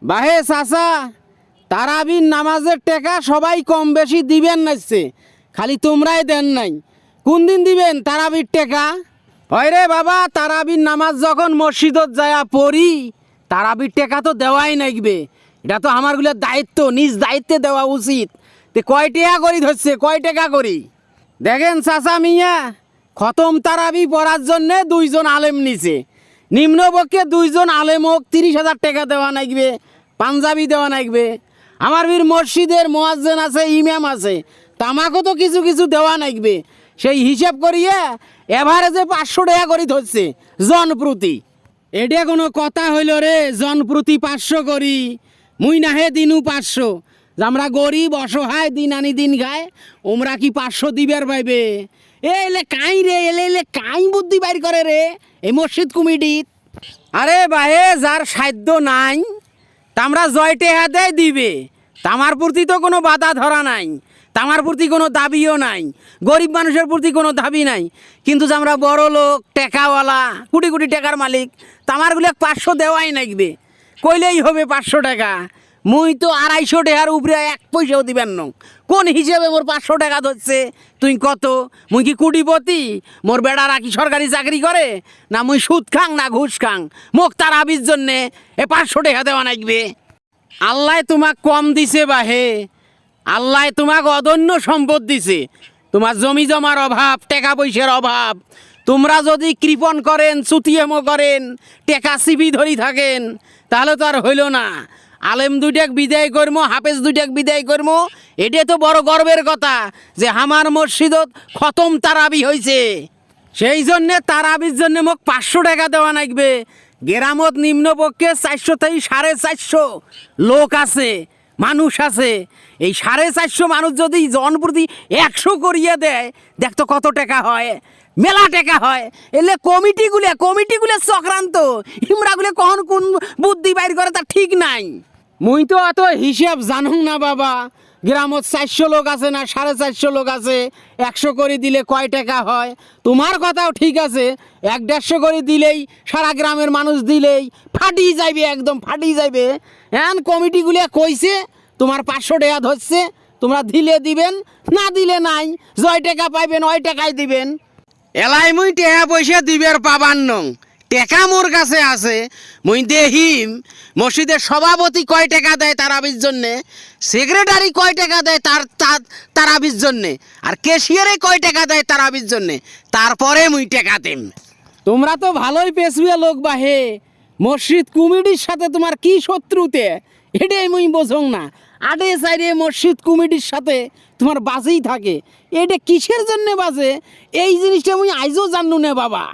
বাহে চাচা, তারাবির নামাজের টাকা সবাই কম বেশি দিবেন নাইছে, খালি তোমরাই দেন নাই। কোন দিন দিবেন তারাবির টাকা? হয় রে বাবা, তারাবির নামাজ যখন মসজিদত যায়া পড়ি, তারাবির টাকা তো দেওয়াই নাইবে। এটা তো আমারগুলোর দায়িত্ব, নিজ দায়িত্বে দেওয়া উচিত। তে কয় টাকা করি ধরছে, কয় টাকা করি? দেখেন চাচা মিয়া, খতম তারাবি পড়ার জন্যে 2 জন আলেম নিছে। নিম্নপক্ষে 2 জন আলেম হোক 30,000 টাকা দেওয়া নাইবে, পাঞ্জাবি দেওয়া নাইবে। আমার বীর মসজিদের মুয়াজ্জিন আছে, ইমাম আছে, তামাকও তো কিছু কিছু দেওয়া নাইবে। সেই হিসাব করিয়ে এভারেজে 500 টাকা করি ধরছে জন প্রতি। এটা কোনো কথা হইল রে? জন প্রতি 500 করি, মুই নাহে দিনু 500। আমরা গরিব অসহায়, দিন আনি দিন খায়, ওমরা কি 500 দিবার পাইবে? এলে কাই রে, এলে কাই বুদ্ধি বাইর করে রে এই মসজিদ কমিটিত। আরে বাহে, যার সাধ্য নাই তামরা জয় টেহা দেয় দিবে, তামার প্রতি তো কোনো বাধা ধরা নাই, তামার প্রতি কোনো দাবিও নাই, গরিব মানুষের প্রতি কোনো দাবি নাই। কিন্তু যে আমরা বড় লোক, টেকাওয়ালা, কোটি কোটি টাকার মালিক, তামারগুলো 500 দেওয়াই নাইবে। কইলেই হবে 500 টাকা। মুই তো 250 টাকার উপরে 1 পয়সাও দিবেন ন। কোন হিসেবে মোর 500 টাকা ধরছে? তুই কত? মুই কি কোটিপতি? মোর বেড়ারা কি সরকারি চাকরি করে? না মুই সুদ খাং না ঘুষ খাং? মোক তার আবির জন্যে 500 টাকা দেওয়া নাইবে? আল্লাহ তোমাক কম দিছে বাহে, আল্লাহ তোমাক অদন্য সম্পদ দিছে। তোমার জমি জমার অভাব, টাকা পয়সার অভাব। তোমরা যদি কৃপণ করেন, চুতিয়ামো করেন, টেকা চিপি ধরি থাকেন, তাহলে তো আর হইল না। আলেম 2টাক বিদায় করবো, হাফেজ 2টাক বিদায় করবো, এটা তো বড় গর্বের কথা যে আমার মসজিদত খতম তারাবি হয়েছে। সেই জন্যে তারাবির জন্যে মোক 500 টাকা দেওয়া নাগবে। গ্রামত নিম্নপক্ষে 400 থেকে 450 লোক আছে, মানুষ আছে। এই 450 মানুষ যদি জন প্রতি 100 করিয়ে দেয়, দেখতো কত টাকা হয়, মেলা টাকা হয়। এলে কমিটিগুলো চক্রান্ত, ইমরাগুলো কখন কোন বুদ্ধি বাইর করে তা ঠিক নাই। মুই তো অত হিসাব জানুম না বাবা। গ্রামত 400 লোক আছে না 450 লোক আছে, 100 করে দিলে কয় টাকা হয়? তোমার কথাও ঠিক আছে, 150 করে দিলেই, সারা গ্রামের মানুষ দিলেই ফাটি যাইবে, একদম ফাটি যাইবে। হ্যাঁ, কমিটিগুলো কইছে তোমার 500 টাকা ধরছে, তোমরা দিলে দিবেন, না দিলে নাই। জয় টাকা পাইবেন, ওই টাকাই দিবেন। এলাই মুই টেহা পয়সা দিবের পাবান নং, টেকা মোর কাছে আছে। মুই দেহিম মসজিদের সভাপতি কয় টাকা দেয় তারাবির জন্যে, সেক্রেটারি কয় টাকা দেয় তারাবির জন্যে, আর ক্যাশিয়ারে কয় টাকা দেয় তারাবির জন্যে, তারপরে মুই টাকা দেম। তোমরা তো ভালোই পেছুয়া লোক বাহে, মসজিদ কমিটির সাথে তোমার কি শত্রুতে এটাই মুই বোঝং না। আডে সাইডে মসজিদ কমিটির সাথে তোমার বাজেই থাকে, এটা কিসের জন্যে বাজে এই জিনিসটা মুই আইজও জানু না বাবা।